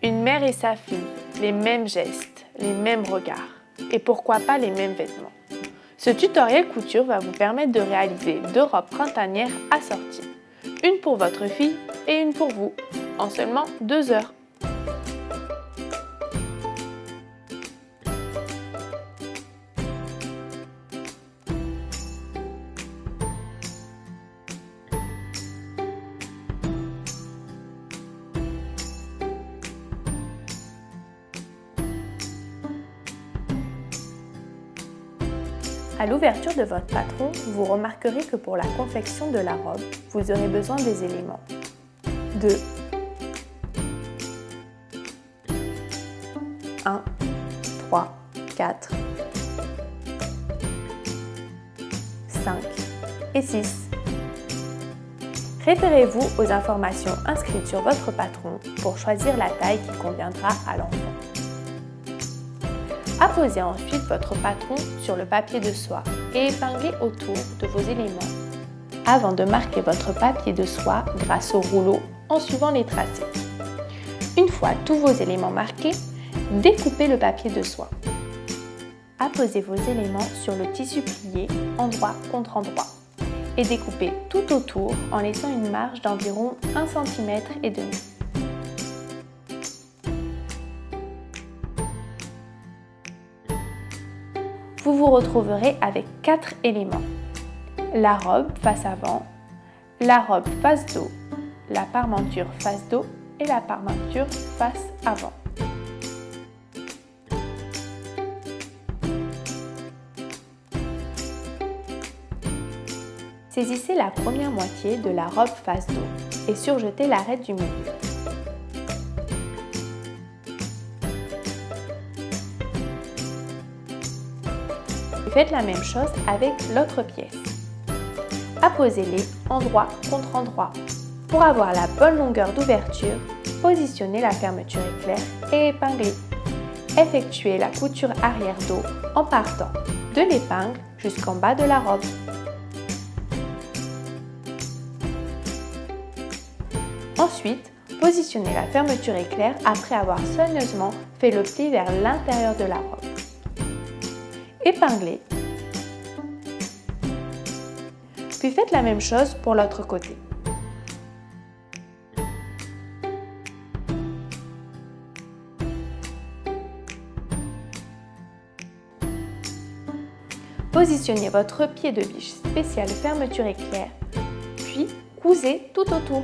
Une mère et sa fille, les mêmes gestes, les mêmes regards et pourquoi pas les mêmes vêtements. Ce tutoriel couture va vous permettre de réaliser 2 robes printanières assorties, une pour votre fille et une pour vous, en seulement 2 heures. À l'ouverture de votre patron, vous remarquerez que pour la confection de la robe, vous aurez besoin des éléments 2, 1, 3, 4, 5 et 6. Référez-vous aux informations inscrites sur votre patron pour choisir la taille qui conviendra à l'enfant. Apposez ensuite votre patron sur le papier de soie et épinglez autour de vos éléments avant de marquer votre papier de soie grâce au rouleau en suivant les tracés. Une fois tous vos éléments marqués, découpez le papier de soie. Apposez vos éléments sur le tissu plié endroit contre endroit et découpez tout autour en laissant une marge d'environ 1,5 cm. Vous vous retrouverez avec 4 éléments. La robe face avant, la robe face dos, la parmenture face dos et la parmenture face avant. Saisissez la première moitié de la robe face dos et surjetez l'arête du milieu. Faites la même chose avec l'autre pièce. Apposez-les endroit contre endroit. Pour avoir la bonne longueur d'ouverture, positionnez la fermeture éclair et épinglez. Effectuez la couture arrière dos en partant de l'épingle jusqu'en bas de la robe. Ensuite, positionnez la fermeture éclair après avoir soigneusement fait le pli vers l'intérieur de la robe. Épinglez. Puis faites la même chose pour l'autre côté. Positionnez votre pied de biche spécial fermeture éclair, puis cousez tout autour.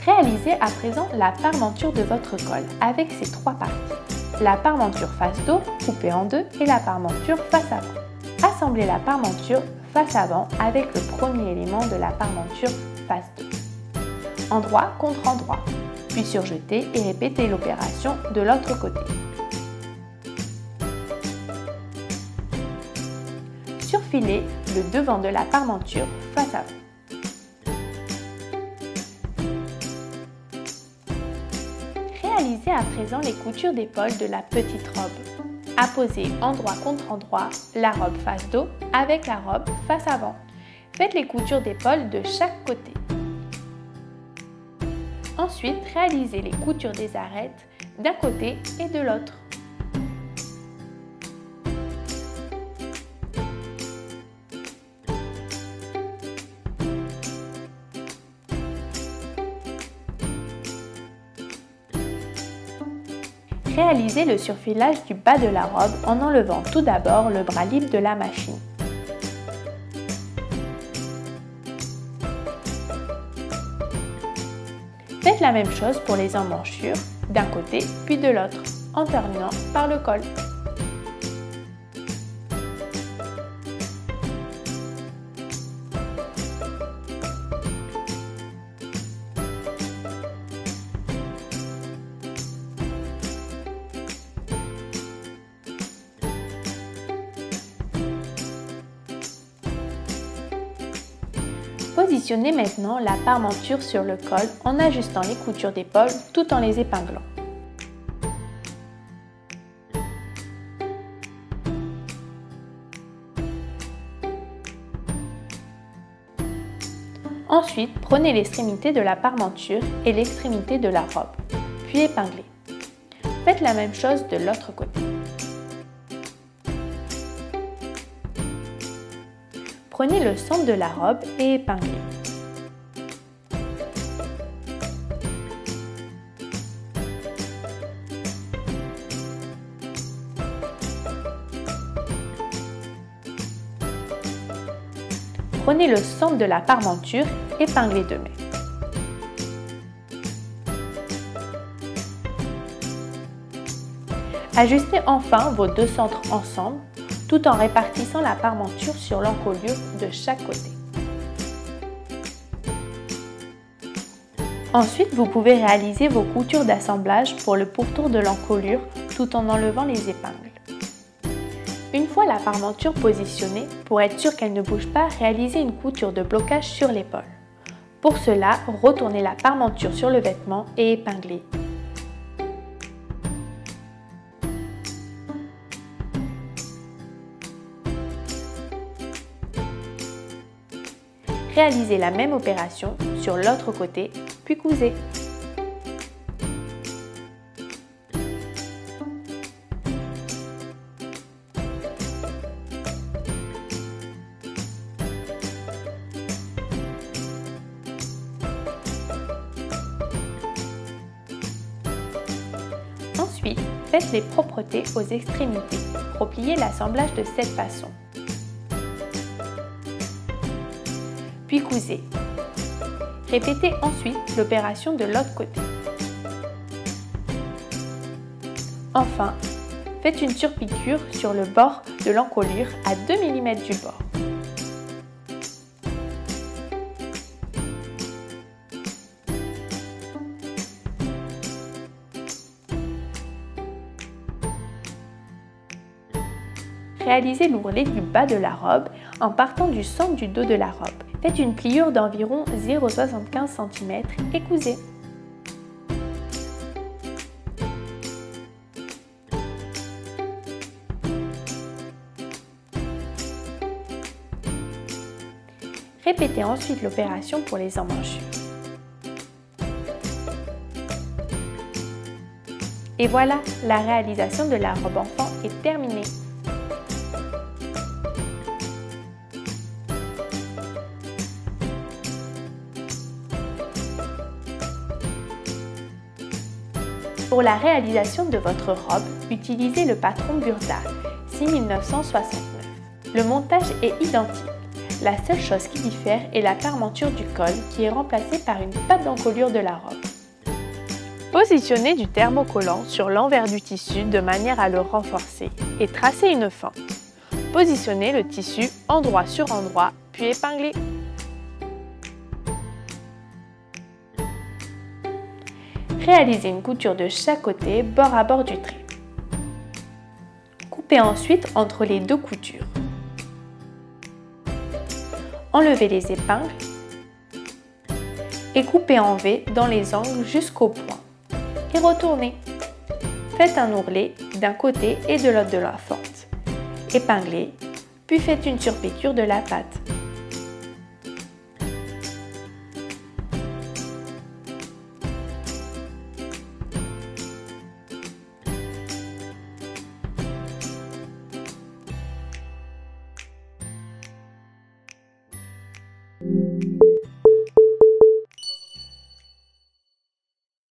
Réalisez à présent la parmenture de votre col avec ses 3 parties. La parmenture face dos coupée en 2 et la parmenture face avant. Assemblez la parmenture face avant avec le premier élément de la parmenture face dos. Endroit contre endroit, puis surjetez et répétez l'opération de l'autre côté. Surfilez le devant de la parmenture face avant. Réalisez à présent les coutures d'épaule de la petite robe. Apposez endroit contre endroit la robe face dos avec la robe face avant. Faites les coutures d'épaule de chaque côté. Ensuite, réalisez les coutures des arêtes d'un côté et de l'autre. Réalisez le surfilage du bas de la robe en enlevant tout d'abord le bras libre de la machine. Faites la même chose pour les emmanchures, d'un côté puis de l'autre, en terminant par le col. Positionnez maintenant la parmenture sur le col en ajustant les coutures d'épaule tout en les épinglant. Ensuite, prenez l'extrémité de la parmenture et l'extrémité de la robe, puis épinglez. Faites la même chose de l'autre côté. Prenez le centre de la robe et épinglez. Prenez le centre de la parmenture, épinglez de même. Ajustez enfin vos deux centres ensemble, tout en répartissant la parmenture sur l'encolure de chaque côté. Ensuite, vous pouvez réaliser vos coutures d'assemblage pour le pourtour de l'encolure tout en enlevant les épingles. Une fois la parmenture positionnée, pour être sûr qu'elle ne bouge pas, réalisez une couture de blocage sur l'épaule. Pour cela, retournez la parmenture sur le vêtement et épinglez. Réalisez la même opération sur l'autre côté, puis cousez. Ensuite, faites les propretés aux extrémités. Repliez l'assemblage de cette façon. Puis cousez. Répétez ensuite l'opération de l'autre côté. Enfin, faites une surpiqûre sur le bord de l'encolure à 2 mm du bord. Réalisez l'ourlet du bas de la robe en partant du centre du dos de la robe. Faites une pliure d'environ 0,75 cm et cousez. Répétez ensuite l'opération pour les emmanchures. Et voilà, la réalisation de la robe enfant est terminée. Pour la réalisation de votre robe, utilisez le patron Burda 6969. Le montage est identique. La seule chose qui diffère est la parmenture du col qui est remplacée par une patte d'encolure de la robe. Positionnez du thermocollant sur l'envers du tissu de manière à le renforcer et tracez une fente. Positionnez le tissu endroit sur endroit, puis épinglez. Réalisez une couture de chaque côté, bord à bord du trait. Coupez ensuite entre les deux coutures. Enlevez les épingles et coupez en V dans les angles jusqu'au point. Et retournez. Faites un ourlet d'un côté et de l'autre de la fente. Épinglez, puis faites une surpiqûre de la patte.